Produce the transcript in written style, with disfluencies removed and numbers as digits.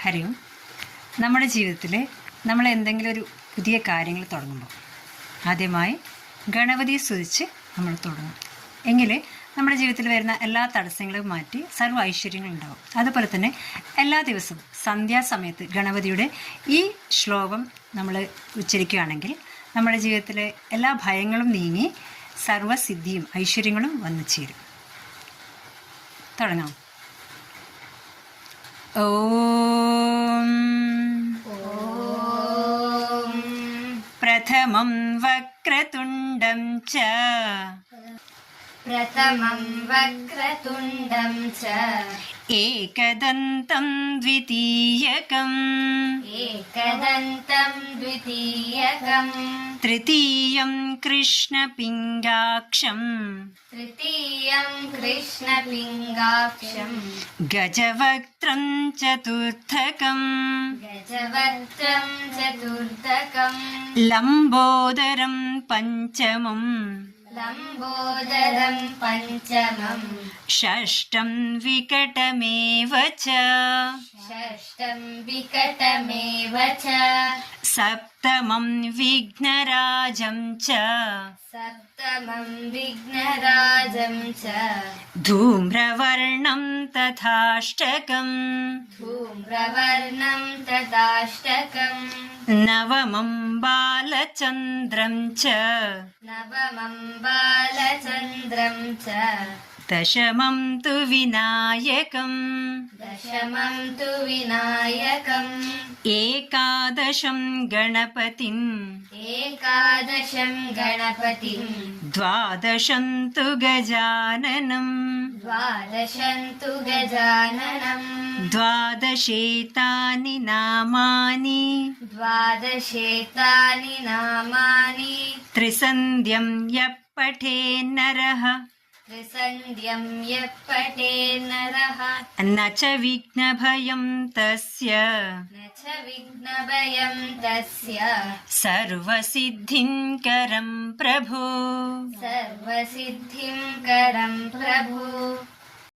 ഹരി ഓം. നമ്മുടെ ജീവിതത്തിൽ നമ്മൾ എന്തെങ്കിലും ഒരു പുതിയ കാര്യങ്ങൾ തുടങ്ങുമ്പോൾ ആദ്യമായി ഗണപതിയെ സ്തുതിച്ച് നമ്മൾ തുടങ്ങും. എങ്കിൽ നമ്മുടെ ജീവിതത്തിൽ വരുന്ന എല്ലാ തടസ്സങ്ങളും മാറ്റി സർവ്വ ഐശ്വര്യങ്ങളുണ്ടാവും. അതുപോലെ തന്നെ എല്ലാ ദിവസവും സന്ധ്യാസമയത്ത് ഗണപതിയുടെ ഈ ശ്ലോകം നമ്മൾ ഉച്ചരിക്കുകയാണെങ്കിൽ നമ്മുടെ ജീവിതത്തിലെ എല്ലാ ഭയങ്ങളും നീങ്ങി സർവ്വസിദ്ധിയും ഐശ്വര്യങ്ങളും വന്നു ചേരും. തുടങ്ങാം. ഓം പ്രഥമം വക്രതുണ്ടം ച ഏകദന്തം ദ്വിതീയകം തൃതീയം കൃഷ്ണപിംഗാക്ഷം ഗജവക്ത്രം ചതുർത്ഥകം ലംബോദരം പഞ്ചമം षष्ठं विकटमेव च सप्तमं विघ्नराजं च धूम्रवर्णं तथाष्टकं नवमं बालचन्द्रं च दशमं तु विनायकम् एकादशं गणपतिं द्वादशं तु गजाननं द्वादशेतानि नामानि त्रिसन्ध्यं यः पठेन्नरः न च विघ्नभयं तस्य सर्वसिद्धिं करं प्रभो